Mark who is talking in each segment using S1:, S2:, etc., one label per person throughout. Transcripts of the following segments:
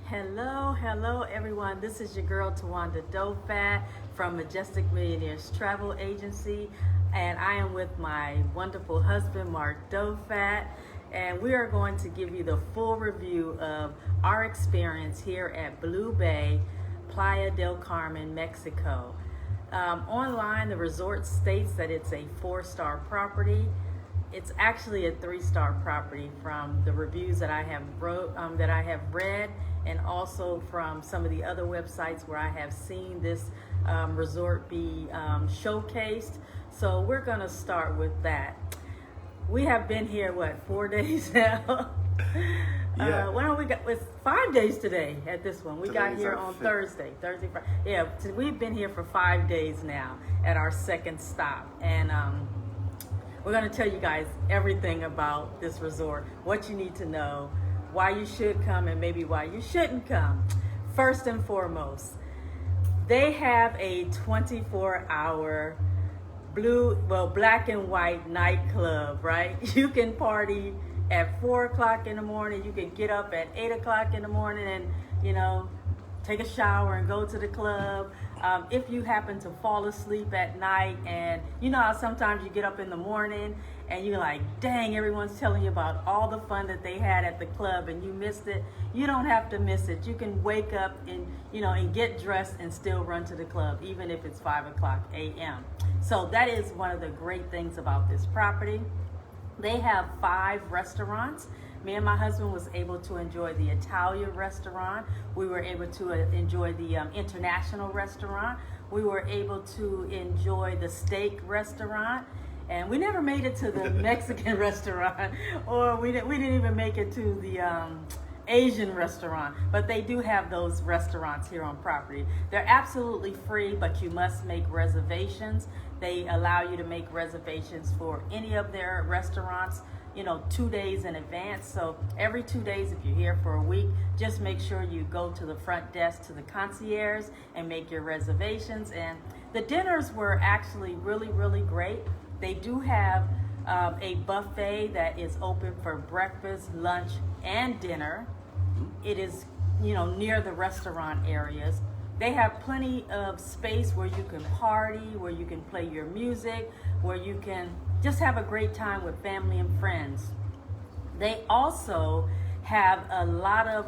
S1: Hello everyone. This is your girl Tawanda Dofat from Majestic Millionaires Travel Agency, and I am with my wonderful husband Mark Dofat, and we are going to give you the full review of our experience here at Bluebay, Playa del Carmen, Mexico. Online, the resort states that it's a 4-star property. It's actually a 3-star property from the reviews that I have read, and also from some of the other websites where I have seen this resort be showcased. So we're gonna start with that. We have been here 4 days now.
S2: Yeah.
S1: It's 5 days today at this one. We got
S2: Today's
S1: here
S2: our
S1: on
S2: fifth.
S1: Thursday, Friday. Yeah, we've been here for 5 days now at our second stop, and we're going to tell you guys everything about this resort, what you need to know, why you should come, and maybe why you shouldn't come. First and foremost, they have a 24-hour black and white nightclub, right? You can party at 4 o'clock in the morning. You can get up at 8 o'clock in the morning and, take a shower and go to the club. If you happen to fall asleep at night, and you know how sometimes you get up in the morning and you're like, dang, everyone's telling you about all the fun that they had at the club and you missed it. You don't have to miss it. You can wake up and get dressed and still run to the club, even if it's 5 o'clock a.m. So that is one of the great things about this property. They have 5 restaurants. Me and my husband was able to enjoy the Italian restaurant. We were able to enjoy the international restaurant. We were able to enjoy the steak restaurant. And we never made it to the Mexican restaurant, or we didn't even make it to the Asian restaurant, but they do have those restaurants here on property. They're absolutely free, but you must make reservations. They allow you to make reservations for any of their restaurants, 2 days in advance. So every 2 days, if you're here for a week, just make sure you go to the front desk, to the concierge, and make your reservations. And the dinners were actually really, really great. They do have a buffet that is open for breakfast, lunch, and dinner. It is, near the restaurant areas. They have plenty of space where you can party, where you can play your music, where you can just have a great time with family and friends. They also have a lot of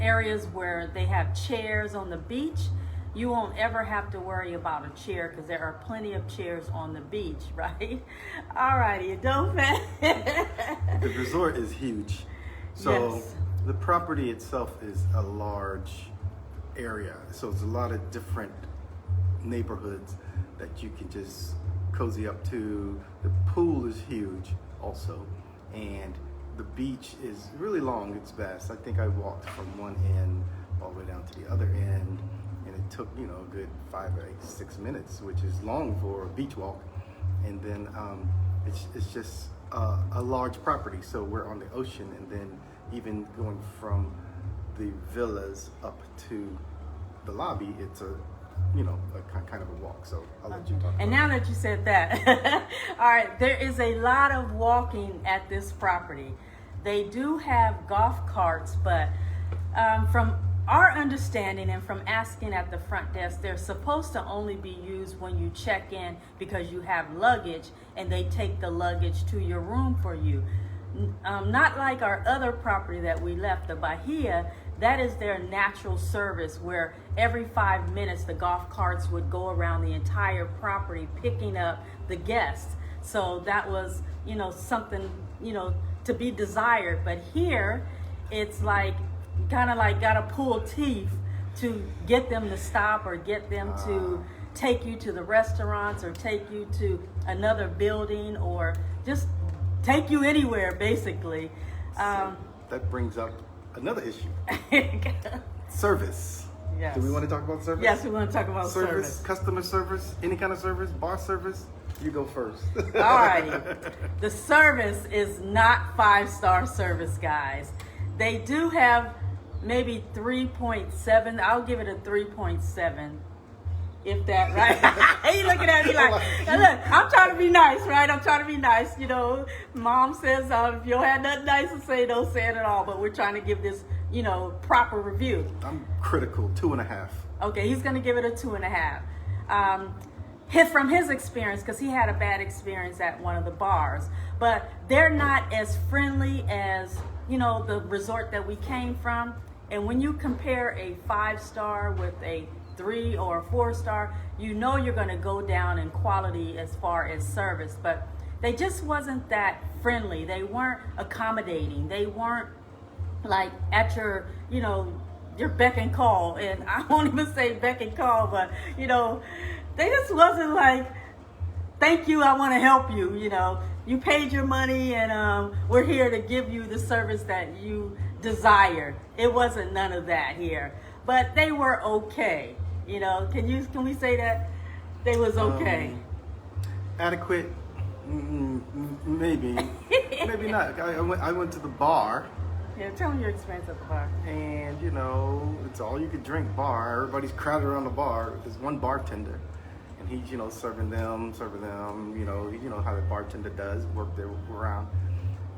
S1: areas where they have chairs on the beach. You won't ever have to worry about a chair because there are plenty of chairs on the beach, right? All righty, don't
S2: The resort is huge. So
S1: Yes.
S2: the property itself is a large area. So it's a lot of different neighborhoods that you can just cozy up to. The pool is huge also. And the beach is really long, it's vast. I think I walked from one end all the way down to the other end. And it took, a good 5 or 6 minutes, which is long for a beach walk. And then it's just a large property. So we're on the ocean, and then even going from the villas up to the lobby, it's a kind of a walk. So I'll let you talk.
S1: And now that you said that, all right, there is a lot of walking at this property. They do have golf carts, but from our understanding and from asking at the front desk, they're supposed to only be used when you check in because you have luggage and they take the luggage to your room for you. Not like our other property that we left, the Bahia. That is their natural service where every 5 minutes the golf carts would go around the entire property picking up the guests. So that was, something, to be desired. But here it's like, kind of like gotta pull teeth to get them to stop or get them to take you to the restaurants or take you to another building or just take you anywhere, basically.
S2: So that brings up another issue. Service.
S1: Yes.
S2: Do we want to talk about service?
S1: Yes, we want to talk about service.
S2: Customer service, any kind of service, bar service. You go first.
S1: Alrighty. The service is not 5-star service, guys. They do have maybe 3.7. I'll give it a 3.7. If that, right? You looking at me like, look, I'm trying to be nice, right? I'm trying to be nice. Mom says if you don't have nothing nice to say, don't say it at all. But we're trying to give this proper review.
S2: I'm critical, 2.5.
S1: Okay, he's going to give it a 2.5. From his experience, because he had a bad experience at one of the bars, but they're not as friendly as the resort that we came from. And when you compare a 5-star with a 3 or a 4-star, you're going to go down in quality as far as service. But they just wasn't that friendly. They weren't accommodating. They weren't like at your beck and call. And I won't even say beck and call, but they just wasn't like, thank you, I want to help you. You paid your money, and we're here to give you the service that you desire. It wasn't none of that here, but they were okay. Can we say that they was okay?
S2: Adequate, maybe, maybe not. I went to the bar.
S1: Yeah, tell them your experience at the bar.
S2: And it's all you could drink bar. Everybody's crowded around the bar. There's one bartender, and he's serving them. You know how the bartender does, work their around.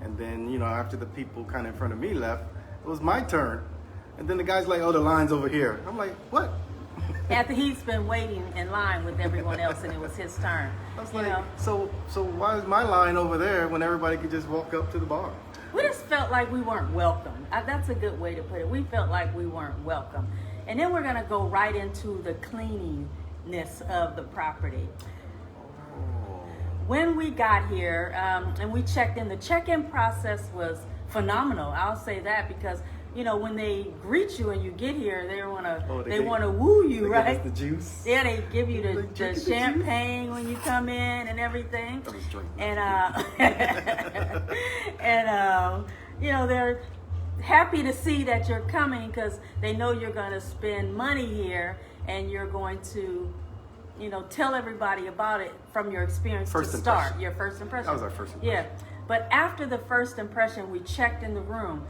S2: And then after the people kind of in front of me left, it was my turn. And then the guy's like, "Oh, the line's over here." I'm like, "What?"
S1: After he's been waiting in line with everyone else, and it was his turn.
S2: I was like, so why is my line over there when everybody could just walk up to the bar?
S1: We just felt like we weren't welcome. That's a good way to put it. We felt like we weren't welcome. And then we're going to go right into the cleanliness of the property. When we got here and we checked in, the check-in process was phenomenal. I'll say that because when they greet you and you get here, they want to woo you, right?
S2: Give us the juice.
S1: Yeah, they give you the champagne when you come in and everything.
S2: I was drinking.
S1: And they're happy to see that you're coming because they know you're going to spend money here and you're going to tell everybody about it from your experience to start. Your first impression.
S2: That was our first impression.
S1: Yeah, but after the first impression, we checked in the room.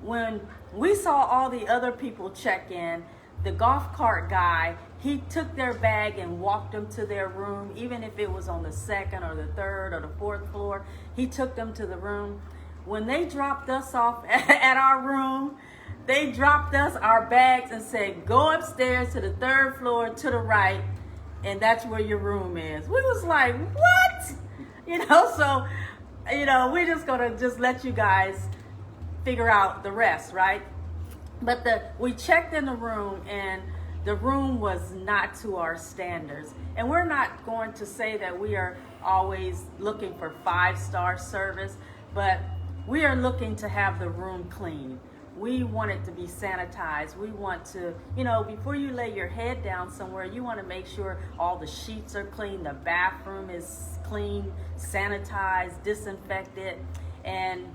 S1: When we saw all the other people check in, the golf cart guy, he took their bag and walked them to their room, even if it was on the 2nd or the 3rd or the 4th floor. He took them to the room. When they dropped us off at our room, they dropped us our bags and said, "Go upstairs to the 3rd floor to the right, and that's where your room is." We was like, what? So, we're just going to just let you guys figure out the rest, right? But we checked in the room, and the room was not to our standards. And we're not going to say that we are always looking for 5-star service, but we are looking to have the room clean. We want it to be sanitized. We want to, before you lay your head down somewhere, you want to make sure all the sheets are clean, the bathroom is clean, sanitized, disinfected, and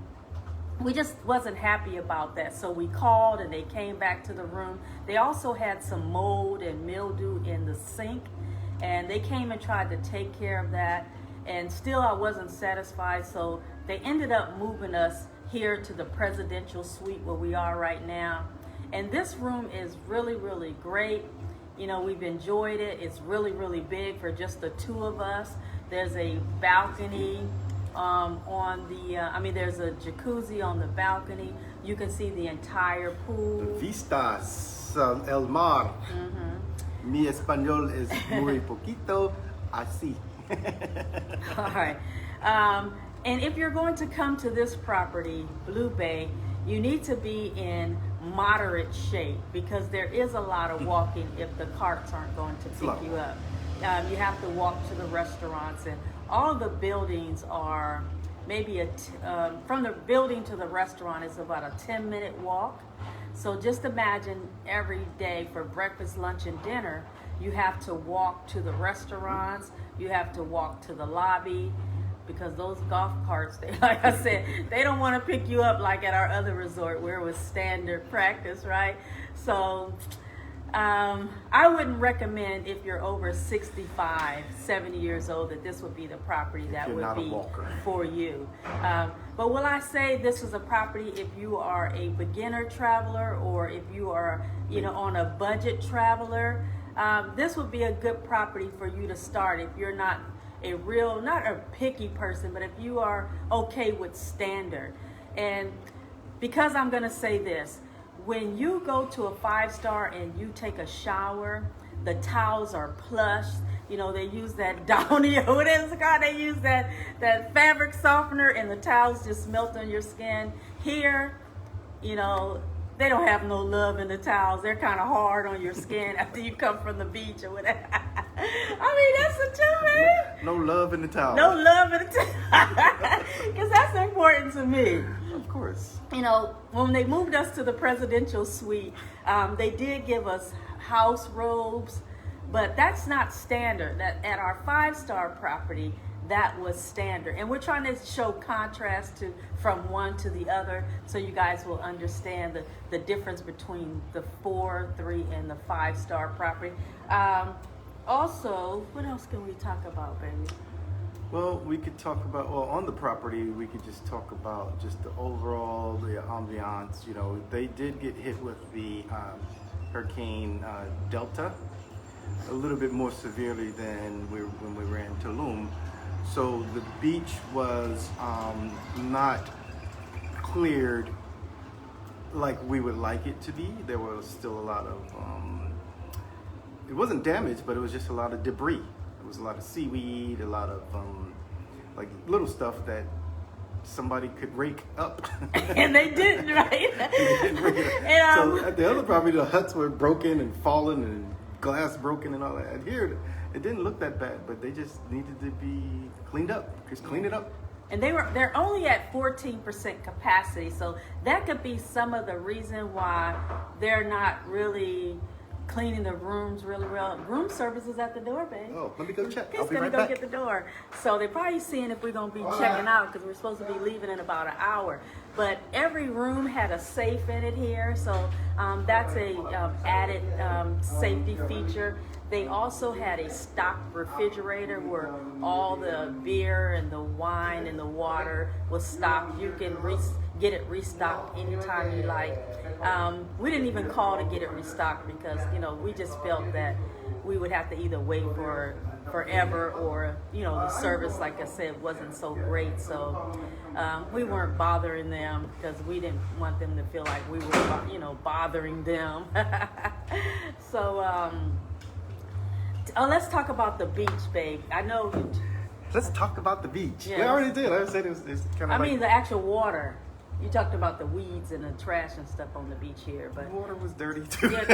S1: we just wasn't happy about that. So we called and they came back to the room. They also had some mold and mildew in the sink, and they came and tried to take care of that, and still I wasn't satisfied. So they ended up moving us here to the presidential suite where we are right now. And this room is really, really great. We've enjoyed it. It's really, really big for just the two of us. There's a balcony there's a jacuzzi on the balcony. You can see the entire pool.
S2: Vistas, el mar. Mm-hmm. Mi español es muy poquito, así.
S1: All right. And if you're going to come to this property, Bluebay, you need to be in moderate shape because there is a lot of walking if the carts aren't going to pick you up. You have to walk to the restaurants, and all the buildings are maybe from the building to the restaurant is about a 10-minute walk. So just imagine every day for breakfast, lunch, and dinner, you have to walk to the restaurants, you have to walk to the lobby, because those golf carts, like I said, they don't want to pick you up like at our other resort where it was standard practice, right? So I wouldn't recommend if you're over 65, 70 years old that this would be the property that would be for you. But will I say this is a property if you are a beginner traveler or if you are, on a budget traveler, this would be a good property for you to start if you're not a picky person, but if you are okay with standard. And because I'm going to say this, when you go to a 5-star and you take a shower, the towels are plush. You know, they use that Downy, what is it called? They use that fabric softener, and the towels just melt on your skin. Here, you know, they don't have no love in the towels. They're kind of hard on your skin after you come from the beach or whatever. I mean, that's the truth, man.
S2: No love in the towel.
S1: No love in the towel. Because that's important to me.
S2: Of course.
S1: You know, when they moved us to the presidential suite, they did give us house robes, but that's not standard. That at our 5-star property, that was standard, and we're trying to show contrast from one to the other, so you guys will understand the difference between the 4, 3, and the 5-star property. Also, what else can we talk about, baby?
S2: Well, we could talk about, on the property, we could just talk about just the overall, the ambiance. You know, they did get hit with the Hurricane Delta a little bit more severely than when we were in Tulum. So the beach was not cleared like we would like it to be. There was still a lot of, it wasn't damaged, but it was just a lot of debris. There was a lot of seaweed, a lot of like little stuff that somebody could rake up.
S1: And they didn't, right?
S2: And, so at the other property, the huts were broken and fallen and glass broken and all that. And here, it didn't look that bad, but they just needed to be cleaned up. Just clean it up.
S1: And they're only at 14% capacity, so that could be some of the reason why they're not really cleaning the rooms really well. Room service is at the door, babe.
S2: Oh, let me go check.
S1: He's gonna go get the door. So they're probably seeing if we're gonna be checking out, because we're supposed to be leaving in about an hour. But every room had a safe in it here, so that's a added safety feature. They also had a stocked refrigerator where all the beer and the wine and the water was stocked. You can get it restocked anytime you like. We didn't even call to get it restocked because, you know, we just felt that we would have to either wait for forever or, you know, the service, like I said, wasn't so great. So we weren't bothering them because we didn't want them to feel like we were, you know, bothering them. So, let's talk about the beach, babe. I know you...
S2: Let's talk about the beach.
S1: Yeah.
S2: We already did. I said it's kind of
S1: I mean, the actual water. You talked about the weeds and the trash and stuff on the beach here, but...
S2: The water was dirty, too.
S1: Yeah.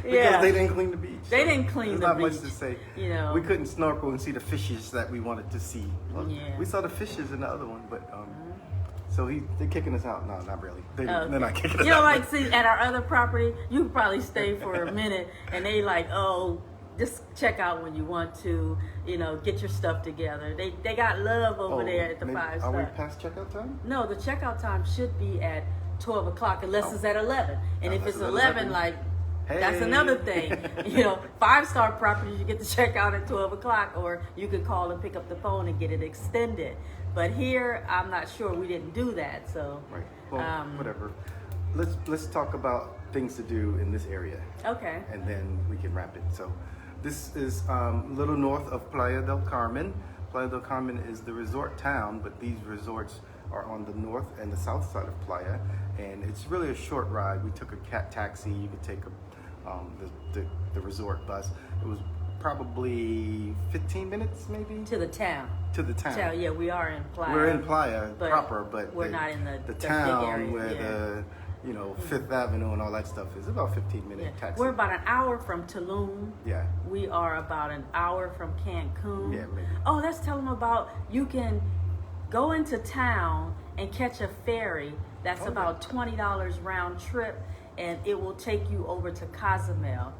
S2: Because they didn't clean the beach.
S1: They didn't clean the beach.
S2: There's not much to say.
S1: You know.
S2: We couldn't snorkel and see the fishes that we wanted to see. Well,
S1: yeah.
S2: We saw the fishes in the other one, but... So they're kicking us out. No, not really. They're not kicking us out.
S1: You know, like, see, at our other property, you could probably stay for a minute, and they like, oh, just check out when you want to, you know, get your stuff together. They got love over there at the 5-star.
S2: Are we past checkout time?
S1: No, the checkout time should be at 12 o'clock, unless it's at 11. And if it's 11, like,
S2: hey.
S1: That's another thing. You know, 5-star properties, you get to check out at 12 o'clock, or you could call and pick up the phone and get it extended. But here, I'm not sure. We didn't do that, so.
S2: Right. Well, whatever. Let's talk about things to do in this area.
S1: Okay.
S2: And then we can wrap it. So, this is a little north of Playa del Carmen. Playa del Carmen is the resort town, but these resorts are on the north and the south side of Playa, and it's really a short ride. We took a cat taxi. You could take the resort bus. It was probably 15 minutes, maybe.
S1: To the town.
S2: To the town.
S1: Yeah, we are in Playa.
S2: We're in Playa proper, but
S1: we're not in the
S2: town
S1: big area,
S2: where the Fifth Avenue and all that stuff is about 15-minute taxi.
S1: We're about an hour from Tulum.
S2: Yeah.
S1: We are about an hour from Cancun.
S2: Yeah, maybe.
S1: Oh, let's tell them about, you can go into town and catch a ferry that's about $20 round trip, and it will take you over to Cozumel.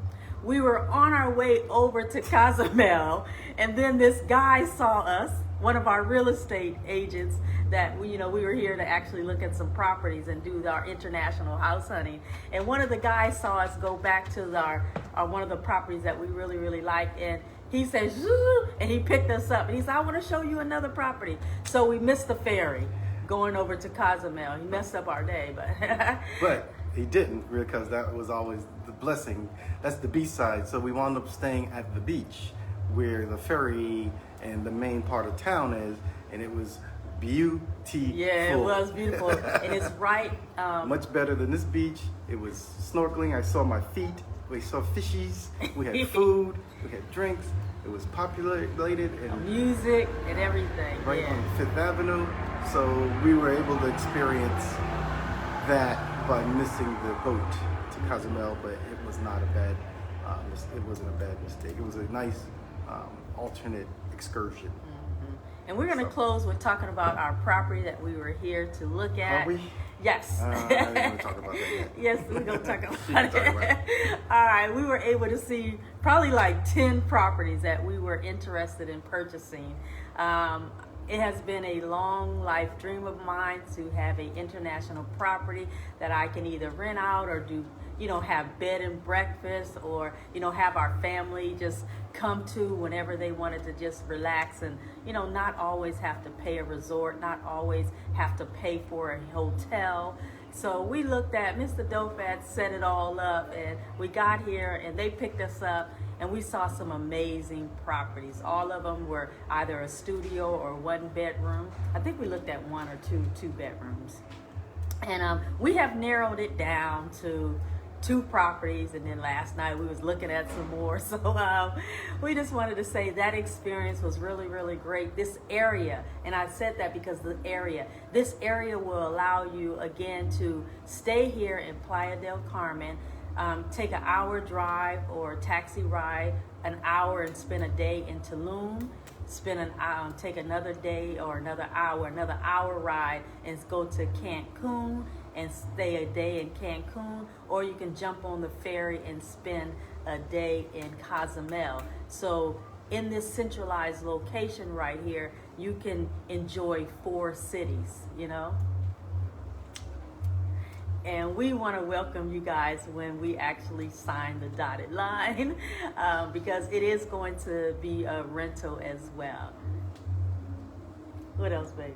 S1: We were on our way over to Cozumel, and then this guy saw us, one of our real estate agents, that we were here to actually look at some properties and do our international house hunting. And one of the guys saw us go back to our one of the properties that we really, really like, and he says, "Zoo," and he picked us up, and he said, "I want to show you another property." So we missed the ferry going over to Cozumel. He messed up our day, but
S2: but he didn't, because that was always the blessing. That's the beach side. So we wound up staying at the beach where the ferry and the main part of town is, and it was beautiful.
S1: Yeah, it was beautiful. And it's right.
S2: Much better than this beach. It was snorkeling. I saw my feet. We saw fishies. We had food. We had drinks. It was populated and
S1: music and everything.
S2: right
S1: Yeah.
S2: on Fifth Avenue. So we were able to experience that by missing the boat to Cozumel, but it was not a bad. It wasn't a bad mistake. It was a nice alternate excursion.
S1: And we're going to close with talking about our property that we were here to look at.
S2: Are we?
S1: Yes.
S2: I didn't want to talk about that yet.
S1: Yes, we're going to talk about
S2: Talk
S1: it.
S2: about it.
S1: All right, we were able to see probably like 10 properties that we were interested in purchasing. It has been a long life dream of mine to have an international property that I can either rent out or do, have bed and breakfast, or, have our family just come to whenever they wanted to just relax and, not always have to pay a resort, not always have to pay for a hotel. So we looked at, Mr. Dofat set it all up, and we got here and they picked us up, and we saw some amazing properties. All of them were either a studio or 1 bedroom. I think we looked at 1 or 2 bedrooms. And we have narrowed it down to 2 properties, and then last night we was looking at some more. So we just wanted to say that experience was really, really great. This area, and I said that because this area will allow you again to stay here in Playa del Carmen, take an hour drive or taxi ride, an hour, and spend a day in Tulum, spend an hour, take another day or another hour ride and go to Cancun and stay a day in Cancun, or you can jump on the ferry and spend a day in Cozumel. So in this centralized location right here, you can enjoy 4 cities, And we want to welcome you guys when we actually sign the dotted line, because it is going to be a rental as well. What else, baby?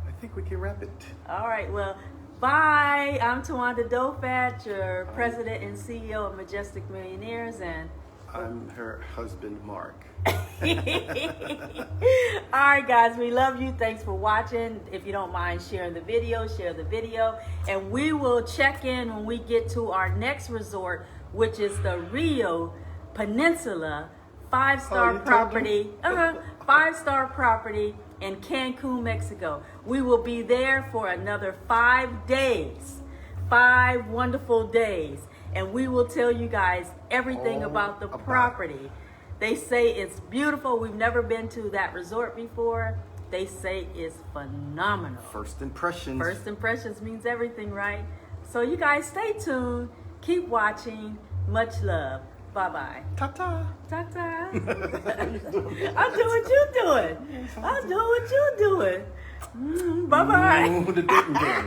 S2: I think we can wrap it.
S1: All right, well, bye. I'm Tawanda Dofat, your president and CEO of Majestic Millionaires, and
S2: I'm her husband, Mark.
S1: all right, guys, we love you. Thanks for watching. If you don't mind sharing the video, share the video, and we will check in when we get to our next resort, which is the Rio Peninsula 5-star property. 5-star property in Cancun, Mexico. We will be there for another 5 days, 5 wonderful days, and we will tell you guys everything about the property. They say it's beautiful. We've never been to that resort before. They say it's phenomenal.
S2: First impressions.
S1: First impressions means everything, right? So you guys stay tuned. Keep watching. Much love. Bye-bye.
S2: Ta-ta.
S1: Ta-ta. I'm doing what you're doing. I'm doing what you're doing. Bye-bye.
S2: The didn't do it.